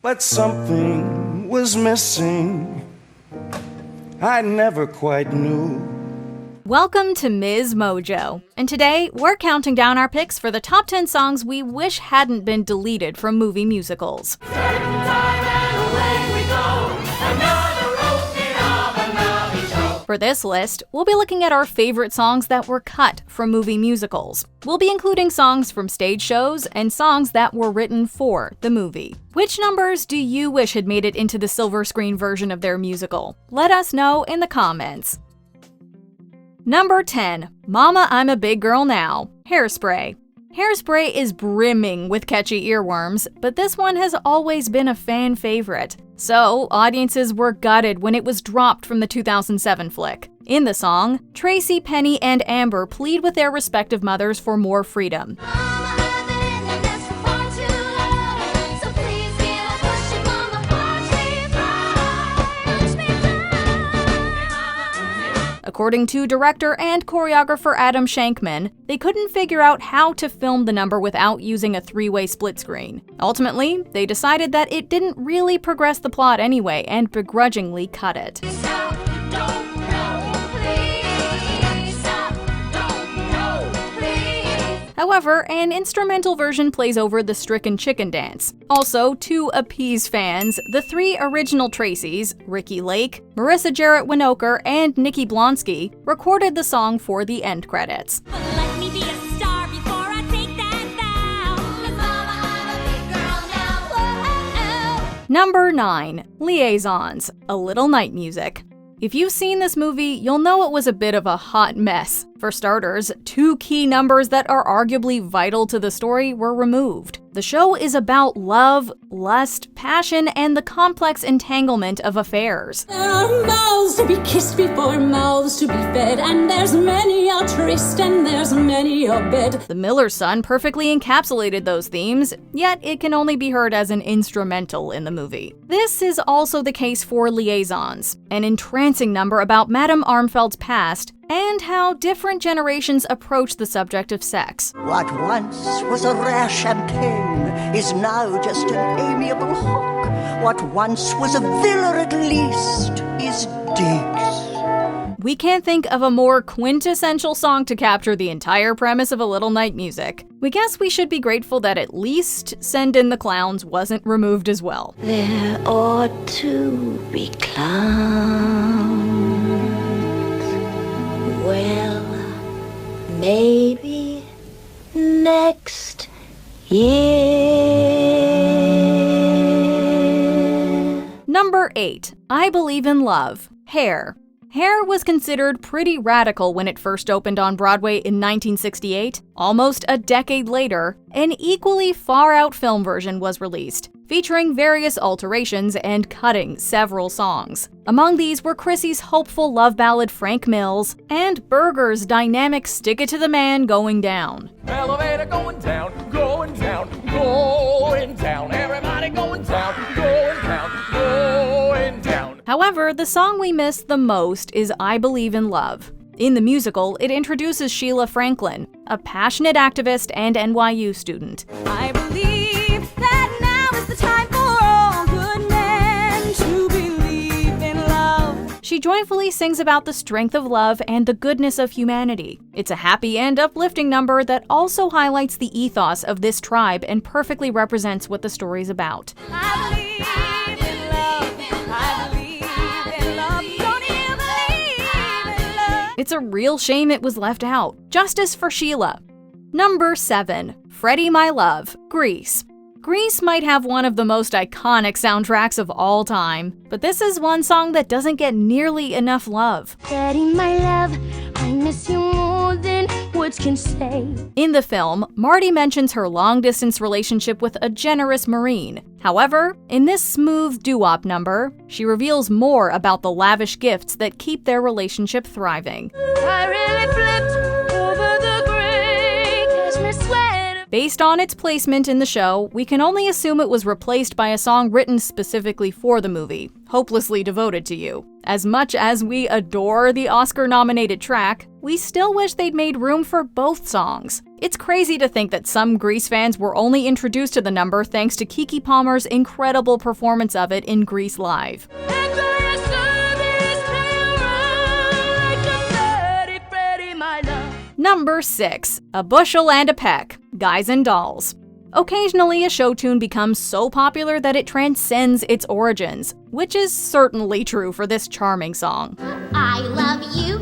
but something was missing. I never quite knew. Welcome to Ms. Mojo, and today we're counting down our picks for the top 10 songs we wish hadn't been deleted from movie musicals. For this list, we'll be looking at our favorite songs that were cut from movie musicals. We'll be including songs from stage shows and songs that were written for the movie. Which numbers do you wish had made it into the silver screen version of their musical? Let us know in the comments. Number 10, Mama, I'm a Big Girl Now, Hairspray. Hairspray is brimming with catchy earworms, but this one has always been a fan favorite. So, audiences were gutted when it was dropped from the 2007 flick. In the song, Tracy, Penny, and Amber plead with their respective mothers for more freedom. According to director and choreographer Adam Shankman, they couldn't figure out how to film the number without using a three-way split screen. Ultimately, they decided that it didn't really progress the plot anyway and begrudgingly cut it. However, an instrumental version plays over the stricken chicken dance. Also, to appease fans, the three original Tracys, Ricki Lake, Marissa Jarrett Winokur, and Nikki Blonsky, recorded the song for the end credits. Number 9, Liaisons, A Little Night Music. If you've seen this movie, you'll know it was a bit of a hot mess. For starters, two key numbers that are arguably vital to the story were removed. The show is about love, lust, passion, and the complex entanglement of affairs. There are mouths to be kissed before mouths to be fed, and there's many a tryst and there's many a bed. The Miller's Son perfectly encapsulated those themes, yet it can only be heard as an instrumental in the movie. This is also the case for Liaisons, an entrancing number about Madame Armfeld's past and how different generations approach the subject of sex. What once was a rare champagne is now just an amiable hock. What once was a villa at least is digs. We can't think of a more quintessential song to capture the entire premise of A Little Night Music. We guess we should be grateful that at least Send in the Clowns wasn't removed as well. There ought to be clowns. Well, maybe next year. Number 8, I Believe in Love, Hair. Hair was considered pretty radical when it first opened on Broadway in 1968. Almost a decade later, an equally far-out film version was released, featuring various alterations and cutting several songs. Among these were Chrissy's hopeful love ballad Frank Mills, and Berger's dynamic Stick It to the Man Going Down. Elevator going down, going down, going down, everybody going down, going down, going down. However, the song we miss the most is I Believe in Love. In the musical, it introduces Sheila Franklin, a passionate activist and NYU student. I believe that now is the time for all good men to believe in love. She joyfully sings about the strength of love and the goodness of humanity. It's a happy and uplifting number that also highlights the ethos of this tribe and perfectly represents what the story's about. I believe in love. I believe in love. Don't you believe in love? It's a real shame it was left out. Justice for Sheila. Number 7, Freddie My Love, Grease. Grease might have one of the most iconic soundtracks of all time, but this is one song that doesn't get nearly enough love. Freddie, my love, I miss you more than words can say. In the film, Marty mentions her long-distance relationship with a generous Marine. However, in this smooth doo-wop number, she reveals more about the lavish gifts that keep their relationship thriving. I really flipped over the gray cashmere sweater. Based on its placement in the show, we can only assume it was replaced by a song written specifically for the movie, Hopelessly Devoted to You. As much as we adore the Oscar-nominated track, we still wish they'd made room for both songs. It's crazy to think that some Grease fans were only introduced to the number thanks to Keke Palmer's incredible performance of it in Grease Live. Number 6. A Bushel and a Peck, Guys and Dolls. Occasionally, a show tune becomes so popular that it transcends its origins, which is certainly true for this charming song. I love you,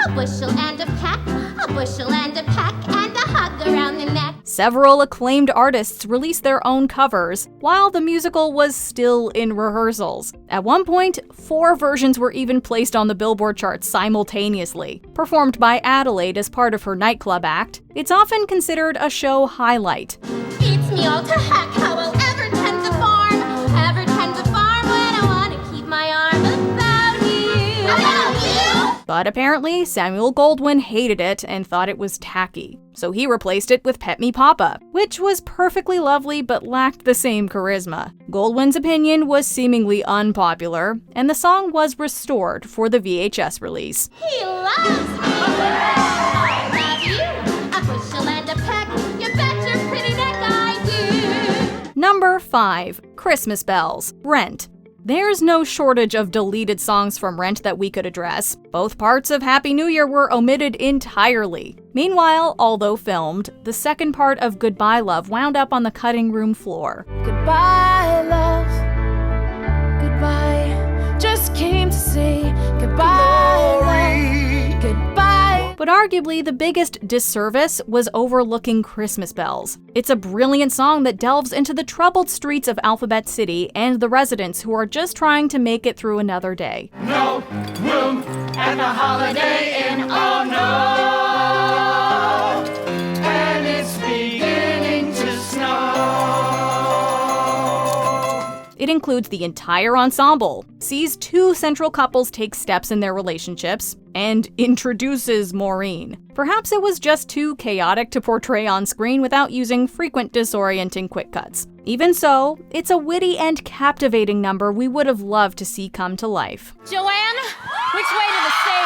a bushel and a peck, a bushel and a peck, and a hug around the neck. Several acclaimed artists released their own covers, while the musical was still in rehearsals. At one point, 4 versions were even placed on the Billboard charts simultaneously. Performed by Adelaide as part of her nightclub act, it's often considered a show highlight. Beats me all to heck how I'll ever tend to farm when I want to keep my arm about you. About you? But apparently, Samuel Goldwyn hated it and thought it was tacky. So he replaced it with Pet Me Papa, which was perfectly lovely but lacked the same charisma. Goldwyn's opinion was seemingly unpopular, and the song was restored for the VHS release. He loves me. I love you, a bushel and a peck. You bet your pretty neck I do. Number 5. Christmas Bells, Rent. There's no shortage of deleted songs from Rent that we could address. Both parts of Happy New Year were omitted entirely. Meanwhile, although filmed, the second part of Goodbye Love wound up on the cutting room floor. Goodbye, love. Goodbye. Just came to say goodbye, love. Goodbye. But arguably, the biggest disservice was overlooking Christmas Bells. It's a brilliant song that delves into the troubled streets of Alphabet City and the residents who are just trying to make it through another day. No room and a holiday Inn, oh no, and it's beginning to snow. It includes the entire ensemble, sees 2 central couples take steps in their relationships, and introduces Maureen. Perhaps it was just too chaotic to portray on screen without using frequent disorienting quick cuts. Even so, it's a witty and captivating number we would have loved to see come to life. Joanne, which way to the stage?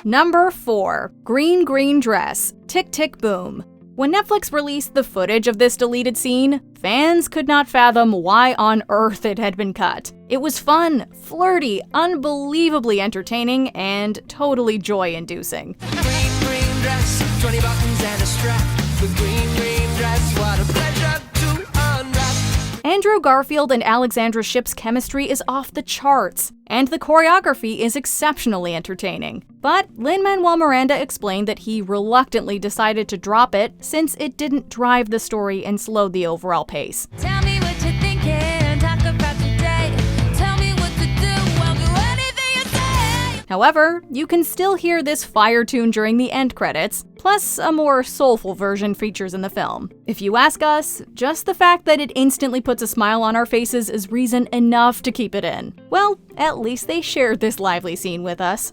Number 4. Green Green Dress, Tick Tick Boom. When Netflix released the footage of this deleted scene, fans could not fathom why on earth it had been cut. It was fun, flirty, unbelievably entertaining, and totally joy-inducing. Green, green dress, 20 buttons and a strap. The green, green dress, what a pleasure to unwrap. Andrew Garfield and Alexandra Shipp's chemistry is off the charts, and the choreography is exceptionally entertaining. But Lin-Manuel Miranda explained that he reluctantly decided to drop it since it didn't drive the story and slowed the overall pace. Tell me what you're thinking, talk about your day. Tell me what to do, I'll do anything you say. However, you can still hear this fire tune during the end credits, plus a more soulful version features in the film. If you ask us, just the fact that it instantly puts a smile on our faces is reason enough to keep it in. Well, at least they shared this lively scene with us.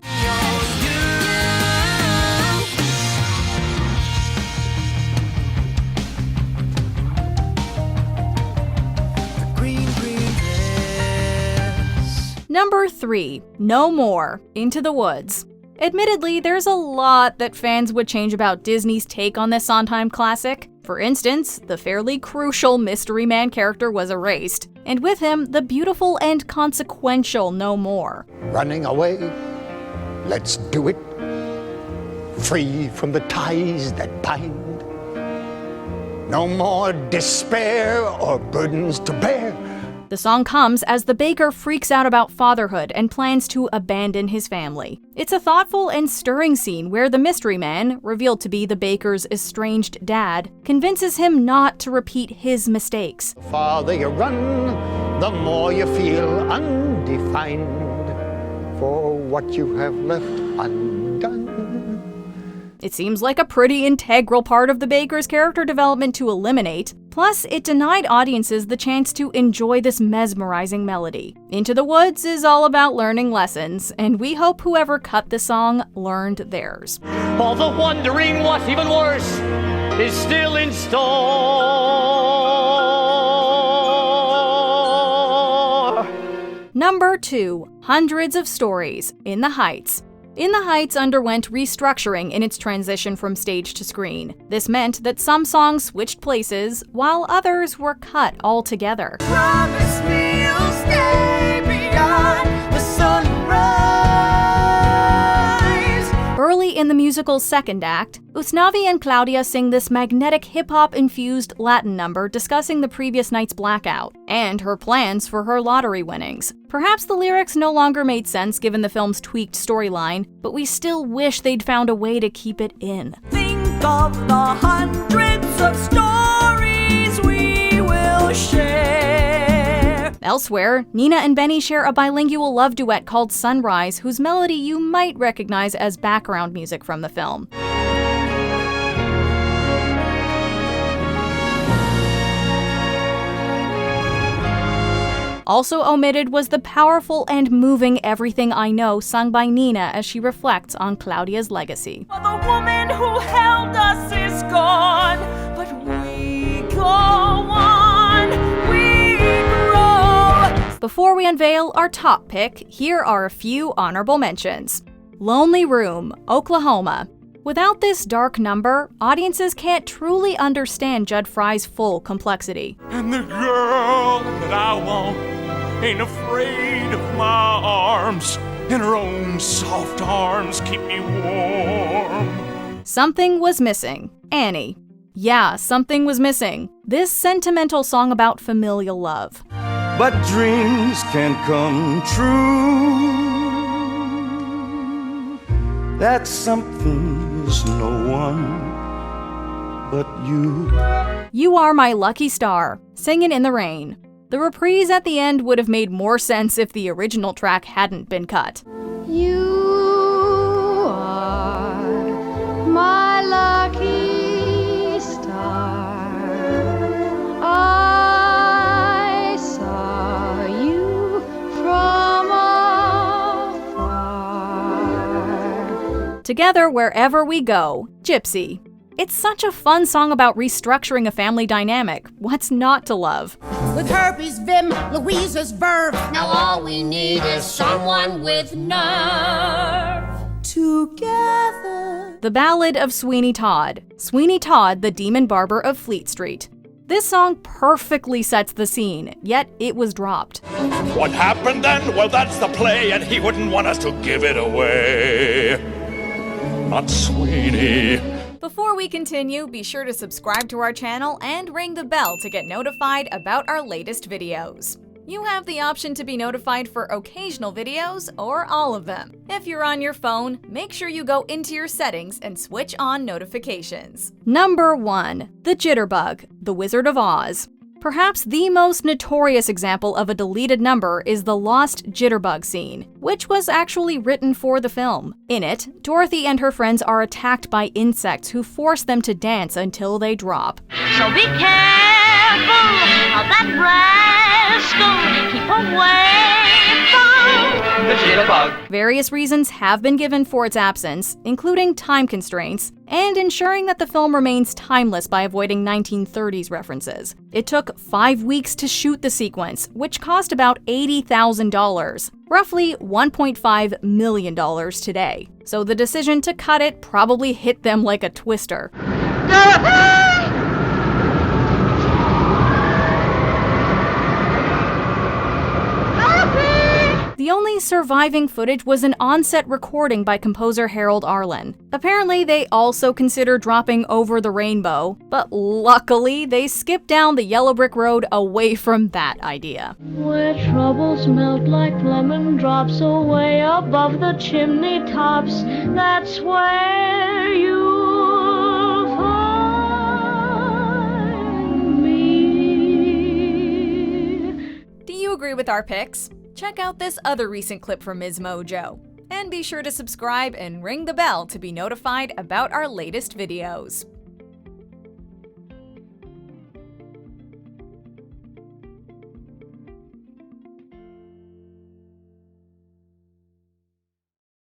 Number 3. No More, Into the Woods. Admittedly, there's a lot that fans would change about Disney's take on this Sondheim classic. For instance, the fairly crucial Mystery Man character was erased, and with him, the beautiful and consequential No More. Running away, let's do it. Free from the ties that bind. No more despair or burdens to bear. The song comes as the baker freaks out about fatherhood and plans to abandon his family. It's a thoughtful and stirring scene where the mystery man, revealed to be the baker's estranged dad, convinces him not to repeat his mistakes. The farther you run, the more you feel undefined for what you have left undone. It seems like a pretty integral part of the Baker's character development to eliminate. Plus, it denied audiences the chance to enjoy this mesmerizing melody. Into the Woods is all about learning lessons, and we hope whoever cut the song learned theirs. Although wondering what's even worse is still in store. Number 2. Hundreds of Stories, In the Heights. In the Heights underwent restructuring in its transition from stage to screen. This meant that some songs switched places, while others were cut altogether. Promise me you'll stay beyond the sunrise. Early in the musical's second act, Usnavi and Claudia sing this magnetic hip-hop-infused Latin number discussing the previous night's blackout, and her plans for her lottery winnings. Perhaps the lyrics no longer made sense given the film's tweaked storyline, but we still wish they'd found a way to keep it in. Think of the hundreds of stories we will share. Elsewhere, Nina and Benny share a bilingual love duet called Sunrise, whose melody you might recognize as background music from the film. Also omitted was the powerful and moving Everything I Know sung by Nina as she reflects on Claudia's legacy. The woman who held us is gone, but we go on, we grow. Before we unveil our top pick, here are a few honorable mentions. Lonely Room, Oklahoma. Without this dark number, audiences can't truly understand Judd Fry's full complexity. And the girl that I want ain't afraid of my arms, and her own soft arms keep me warm. Something Was Missing, Annie. Yeah, something was missing. This sentimental song about familial love. But dreams can come true. That something is no one but you. You Are My Lucky Star, Singin' in the Rain. The reprise at the end would have made more sense if the original track hadn't been cut. You are my lucky star. I saw you from afar. Together Wherever We Go, Gypsy. It's such a fun song about restructuring a family dynamic. What's not to love? With Herbie's vim, Louisa's verve. Now all we need is someone with nerve. Together. The Ballad of Sweeney Todd. Sweeney Todd, the demon barber of Fleet Street. This song perfectly sets the scene, yet it was dropped. What happened then? Well, that's the play, and he wouldn't want us to give it away. Not Sweeney. Before we continue, be sure to subscribe to our channel and ring the bell to get notified about our latest videos. You have the option to be notified for occasional videos or all of them. If you're on your phone, make sure you go into your settings and switch on notifications. Number 1. The Jitterbug, The Wizard of Oz. Perhaps the most notorious example of a deleted number is the lost jitterbug scene, which was actually written for the film. In it, Dorothy and her friends are attacked by insects who force them to dance until they drop. So be careful of that rascal. Keep away from The jitterbug. Various reasons have been given for its absence, including time constraints, and ensuring that the film remains timeless by avoiding 1930s references. It took 5 weeks to shoot the sequence, which cost about $80,000, roughly $1.5 million today. So the decision to cut it probably hit them like a twister. The only surviving footage was an on-set recording by composer Harold Arlen. Apparently, they also considered dropping Over the Rainbow, but luckily, they skipped down the yellow brick road away from that idea. Where troubles melt like lemon drops away above the chimney tops, that's where you'll find me. Do you agree with our picks? Check out this other recent clip from Ms. Mojo. And And be sure to subscribe and ring the bell to be notified about our latest videos.